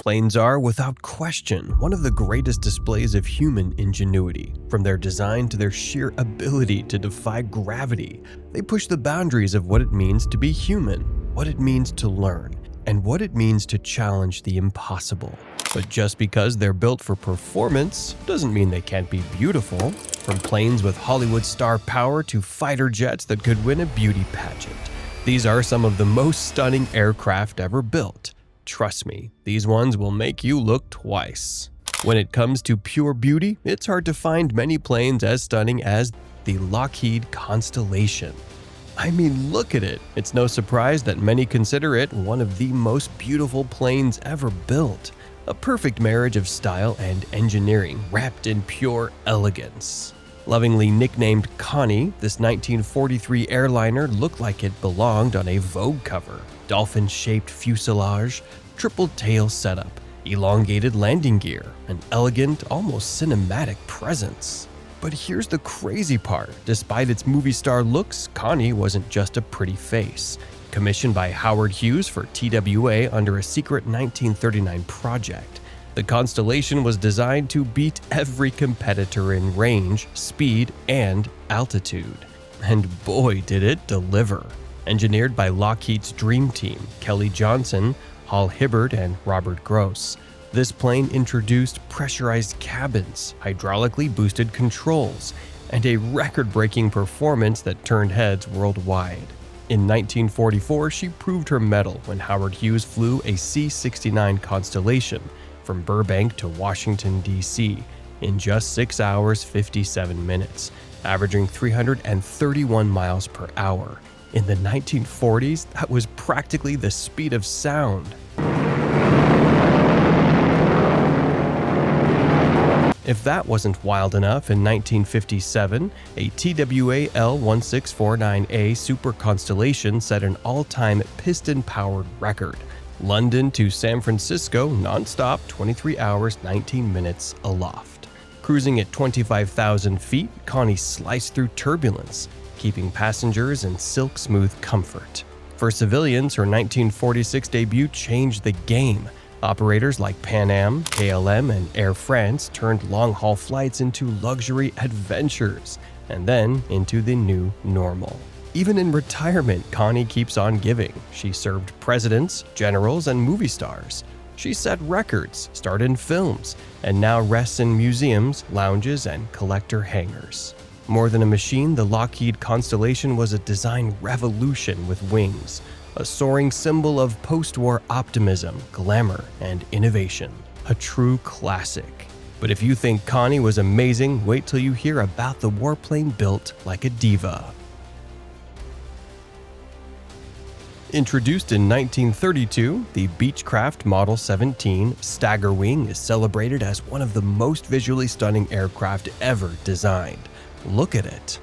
Planes are, without question, one of the greatest displays of human ingenuity. From their design to their sheer ability to defy gravity, they push the boundaries of what it means to be human, what it means to learn, and what it means to challenge the impossible. But just because they're built for performance doesn't mean they can't be beautiful. From planes with Hollywood star power to fighter jets that could win a beauty pageant, these are some of the most stunning aircraft ever built. Trust me, these ones will make you look twice. When it comes to pure beauty, it's hard to find many planes as stunning as the Lockheed Constellation. I mean, look at it. It's no surprise that many consider it one of the most beautiful planes ever built. A perfect marriage of style and engineering wrapped in pure elegance. Lovingly nicknamed Connie, this 1943 airliner looked like it belonged on a Vogue cover. Dolphin-shaped fuselage, triple tail setup, elongated landing gear, an elegant, almost cinematic presence. But here's the crazy part. Despite its movie star looks, Connie wasn't just a pretty face. Commissioned by Howard Hughes for TWA under a secret 1939 project, the Constellation was designed to beat every competitor in range, speed, and altitude. And boy, did it deliver. Engineered by Lockheed's dream team, Kelly Johnson, Hal Hibbard, and Robert Gross, this plane introduced pressurized cabins, hydraulically boosted controls, and a record-breaking performance that turned heads worldwide. In 1944, she proved her mettle when Howard Hughes flew a C-69 Constellation from Burbank to Washington, D.C. in just 6 hours 57 minutes, averaging 331 miles per hour. In the 1940s, that was practically the speed of sound. If that wasn't wild enough, in 1957, a TWA L1649A Super Constellation set an all-time piston-powered record. London to San Francisco non-stop, 23 hours 19 minutes aloft. Cruising at 25,000 feet, Connie sliced through turbulence, keeping passengers in silk-smooth comfort. For civilians, her 1946 debut changed the game. Operators like Pan Am, KLM, and Air France turned long-haul flights into luxury adventures, and then into the new normal. Even in retirement, Connie keeps on giving. She served presidents, generals, and movie stars. She set records, starred in films, and now rests in museums, lounges, and collector hangars. More than a machine, the Lockheed Constellation was a design revolution with wings, a soaring symbol of post-war optimism, glamour, and innovation. A true classic. But if you think Connie was amazing, wait till you hear about the warplane built like a diva. Introduced in 1932, the Beechcraft Model 17 Staggerwing is celebrated as one of the most visually stunning aircraft ever designed. Look at it.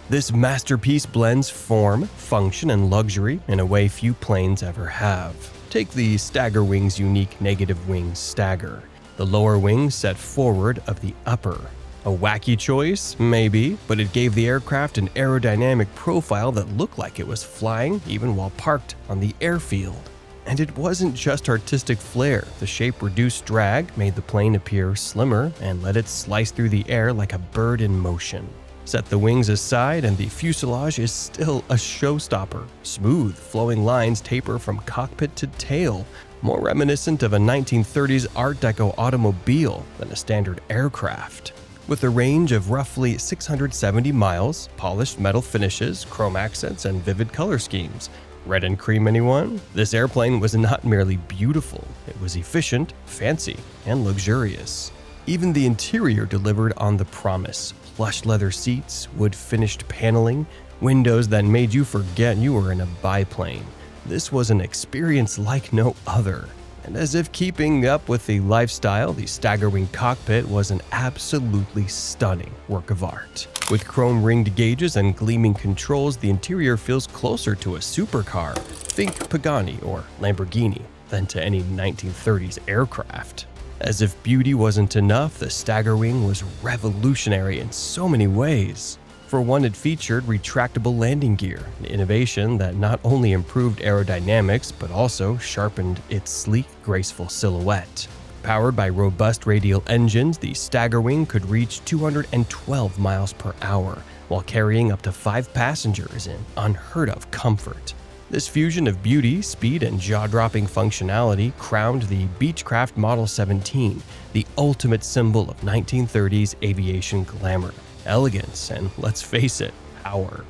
This masterpiece blends form, function, and luxury in a way few planes ever have. Take the Staggerwing's unique negative wing stagger. The lower wing set forward of the upper. A wacky choice? Maybe, but it gave the aircraft an aerodynamic profile that looked like it was flying even while parked on the airfield. And it wasn't just artistic flair. The shape-reduced drag made the plane appear slimmer and let it slice through the air like a bird in motion. Set the wings aside and the fuselage is still a showstopper. Smooth, flowing lines taper from cockpit to tail, more reminiscent of a 1930s Art Deco automobile than a standard aircraft. With a range of roughly 670 miles, polished metal finishes, chrome accents, and vivid color schemes. Red and cream, anyone? This airplane was not merely beautiful, it was efficient, fancy, and luxurious. Even the interior delivered on the promise. Plush leather seats, wood-finished paneling, windows that made you forget you were in a biplane. This was an experience like no other. And as if keeping up with the lifestyle, the Staggerwing cockpit was an absolutely stunning work of art. With chrome-ringed gauges and gleaming controls, the interior feels closer to a supercar, think Pagani or Lamborghini, than to any 1930s aircraft. As if beauty wasn't enough, the Staggerwing was revolutionary in so many ways. For one, it featured retractable landing gear, an innovation that not only improved aerodynamics but also sharpened its sleek, graceful silhouette. Powered by robust radial engines, the Staggerwing could reach 212 miles per hour, while carrying up to 5 passengers in unheard-of comfort. This fusion of beauty, speed, and jaw-dropping functionality crowned the Beechcraft Model 17, the ultimate symbol of 1930s aviation glamour, elegance, and let's face it, power.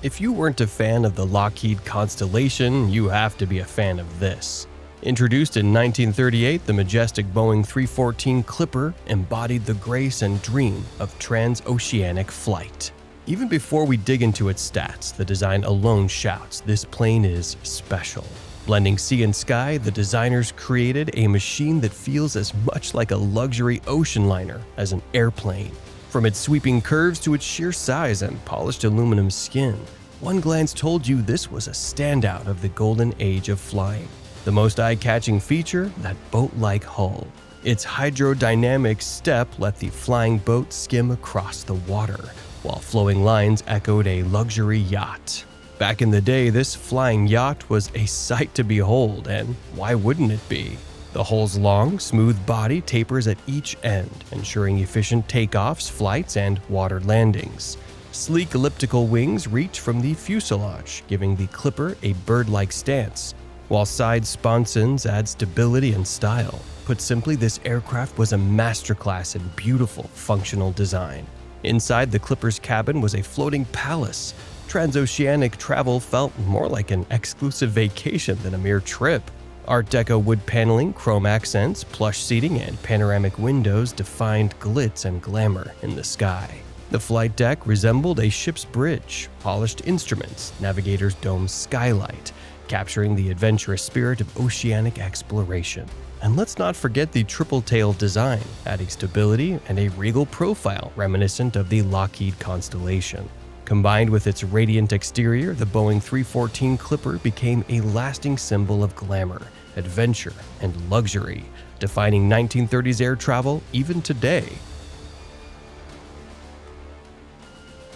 If you weren't a fan of the Lockheed Constellation, you have to be a fan of this. Introduced in 1938, the majestic Boeing 314 Clipper embodied the grace and dream of transoceanic flight. Even before we dig into its stats, the design alone shouts this plane is special. Blending sea and sky, the designers created a machine that feels as much like a luxury ocean liner as an airplane. From its sweeping curves to its sheer size and polished aluminum skin, one glance told you this was a standout of the golden age of flying. The most eye-catching feature, that boat-like hull. Its hydrodynamic step let the flying boat skim across the water, while flowing lines echoed a luxury yacht. Back in the day, this flying yacht was a sight to behold, and why wouldn't it be? The hull's long, smooth body tapers at each end, ensuring efficient takeoffs, flights, and water landings. Sleek elliptical wings reach from the fuselage, giving the Clipper a bird-like stance, while side sponsons add stability and style. Put simply, this aircraft was a masterclass in beautiful, functional design. Inside the Clipper's cabin was a floating palace. Transoceanic travel felt more like an exclusive vacation than a mere trip. Art Deco wood paneling, chrome accents, plush seating, and panoramic windows defined glitz and glamour in the sky. The flight deck resembled a ship's bridge, polished instruments, navigator's dome skylight, capturing the adventurous spirit of oceanic exploration. And let's not forget the triple-tail design, adding stability and a regal profile reminiscent of the Lockheed Constellation. Combined with its radiant exterior, the Boeing 314 Clipper became a lasting symbol of glamour, adventure, and luxury, defining 1930s air travel even today.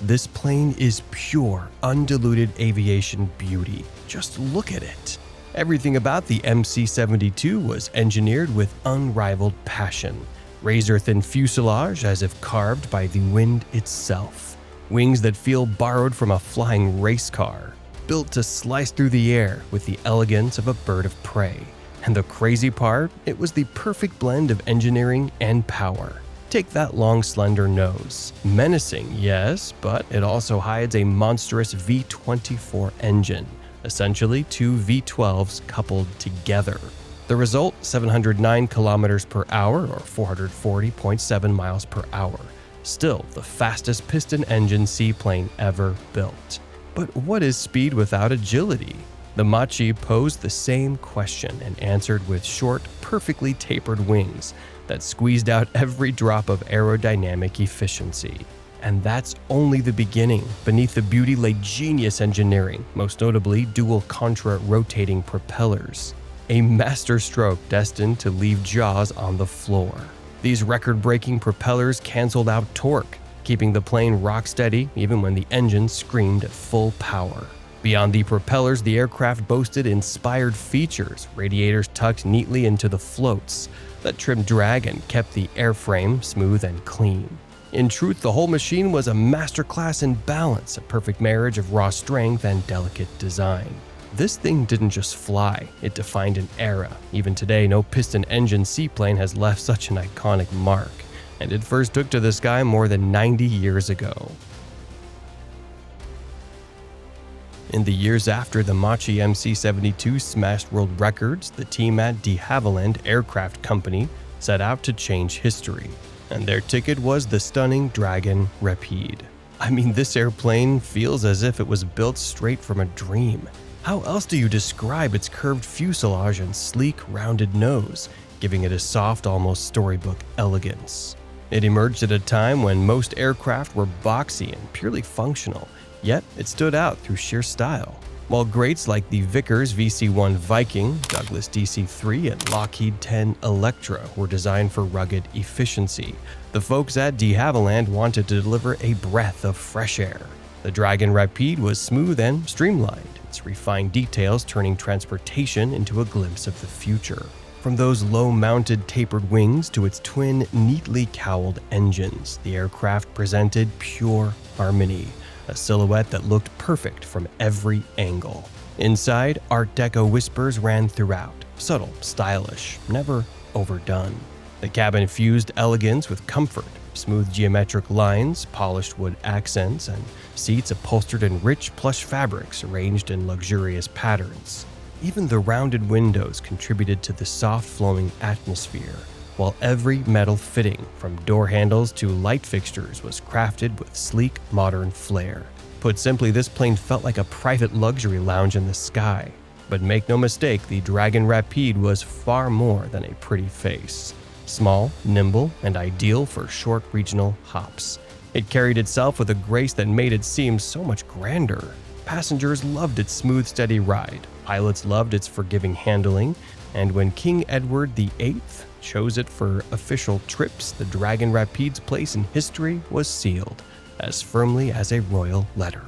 This plane is pure, undiluted aviation beauty. Just look at it. Everything about the MC-72 was engineered with unrivaled passion. Razor-thin fuselage as if carved by the wind itself. Wings that feel borrowed from a flying race car. Built to slice through the air with the elegance of a bird of prey. And the crazy part? It was the perfect blend of engineering and power. Take that long, slender nose. Menacing, yes, but it also hides a monstrous V-24 engine. Essentially 2 V-12s coupled together. The result, 709 kilometers per hour or 440.7 miles per hour. Still the fastest piston engine seaplane ever built. But what is speed without agility? The WWII posed the same question and answered with short, perfectly tapered wings that squeezed out every drop of aerodynamic efficiency. And that's only the beginning. Beneath the beauty lay genius engineering, most notably dual contra-rotating propellers. A masterstroke destined to leave jaws on the floor. These record-breaking propellers canceled out torque, keeping the plane rock-steady even when the engine screamed at full power. Beyond the propellers, the aircraft boasted inspired features, radiators tucked neatly into the floats that trimmed drag and kept the airframe smooth and clean. In truth, the whole machine was a masterclass in balance, a perfect marriage of raw strength and delicate design. This thing didn't just fly, it defined an era. Even today, no piston engine seaplane has left such an iconic mark, and it first took to the sky more than 90 years ago. In the years after the WWII MC-72 smashed world records, the team at de Havilland Aircraft Company set out to change history. And their ticket was the stunning Dragon Rapide. I mean, this airplane feels as if it was built straight from a dream. How else do you describe its curved fuselage and sleek, rounded nose, giving it a soft, almost storybook elegance? It emerged at a time when most aircraft were boxy and purely functional, yet it stood out through sheer style. While greats like the Vickers VC-1 Viking, Douglas DC-3, and Lockheed 10 Electra were designed for rugged efficiency, the folks at de Havilland wanted to deliver a breath of fresh air. The Dragon Rapide was smooth and streamlined, its refined details turning transportation into a glimpse of the future. From those low-mounted tapered wings to its twin, neatly cowled engines, the aircraft presented pure harmony, a silhouette that looked perfect from every angle. Inside, Art Deco whispers ran throughout, subtle, stylish, never overdone. The cabin fused elegance with comfort, smooth geometric lines, polished wood accents, and seats upholstered in rich plush fabrics arranged in luxurious patterns. Even the rounded windows contributed to the soft flowing atmosphere, while every metal fitting, from door handles to light fixtures, was crafted with sleek, modern flair. Put simply, this plane felt like a private luxury lounge in the sky. But make no mistake, the Dragon Rapide was far more than a pretty face. Small, nimble, and ideal for short regional hops. It carried itself with a grace that made it seem so much grander. Passengers loved its smooth, steady ride. Pilots loved its forgiving handling. And when King Edward VIII chose it for official trips, the Dragon Rapide's place in history was sealed, as firmly as a royal letter.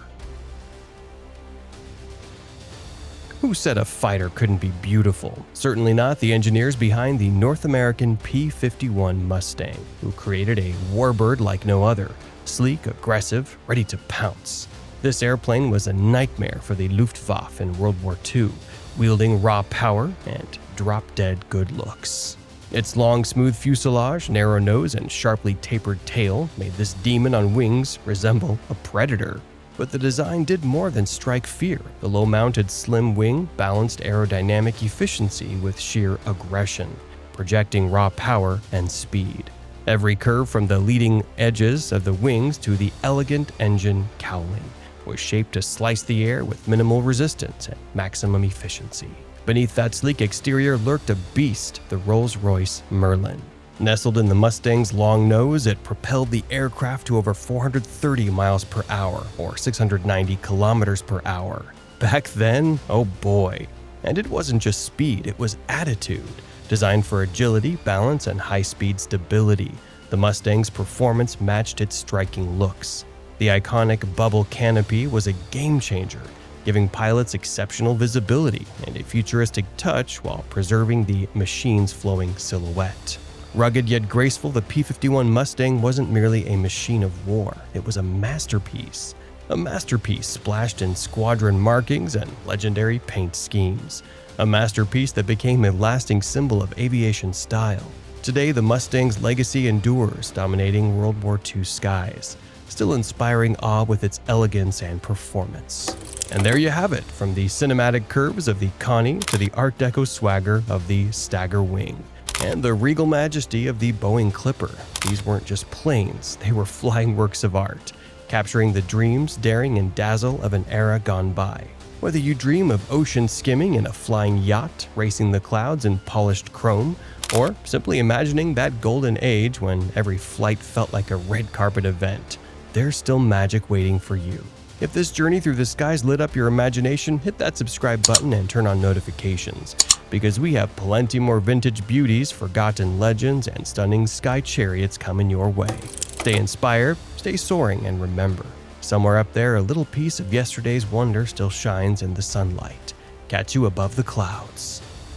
Who said a fighter couldn't be beautiful? Certainly not the engineers behind the North American P-51 Mustang, who created a warbird like no other, sleek, aggressive, ready to pounce. This airplane was a nightmare for the Luftwaffe in World War II, wielding raw power and drop-dead good looks. Its long, smooth fuselage, narrow nose, and sharply tapered tail made this demon on wings resemble a predator. But the design did more than strike fear. The low-mounted slim wing balanced aerodynamic efficiency with sheer aggression, projecting raw power and speed. Every curve from the leading edges of the wings to the elegant engine cowling was shaped to slice the air with minimal resistance and maximum efficiency. Beneath that sleek exterior lurked a beast, the Rolls-Royce Merlin. Nestled in the Mustang's long nose, it propelled the aircraft to over 430 miles per hour, or 690 kilometers per hour. Back then, oh boy. And it wasn't just speed, it was attitude. Designed for agility, balance, and high-speed stability, the Mustang's performance matched its striking looks. The iconic bubble canopy was a game-changer, giving pilots exceptional visibility and a futuristic touch while preserving the machine's flowing silhouette. Rugged yet graceful, the P-51 Mustang wasn't merely a machine of war, it was a masterpiece. A masterpiece splashed in squadron markings and legendary paint schemes. A masterpiece that became a lasting symbol of aviation style. Today, the Mustang's legacy endures, dominating World War II skies, still inspiring awe with its elegance and performance. And there you have it, from the cinematic curves of the Connie to the Art Deco swagger of the Stagger Wing, and the regal majesty of the Boeing Clipper. These weren't just planes, they were flying works of art, capturing the dreams, daring, and dazzle of an era gone by. Whether you dream of ocean skimming in a flying yacht, racing the clouds in polished chrome, or simply imagining that golden age when every flight felt like a red carpet event, there's still magic waiting for you. If this journey through the skies lit up your imagination, hit that subscribe button and turn on notifications, because we have plenty more vintage beauties, forgotten legends, and stunning sky chariots coming your way. Stay inspired, stay soaring, and remember, somewhere up there, a little piece of yesterday's wonder still shines in the sunlight. Catch you above the clouds.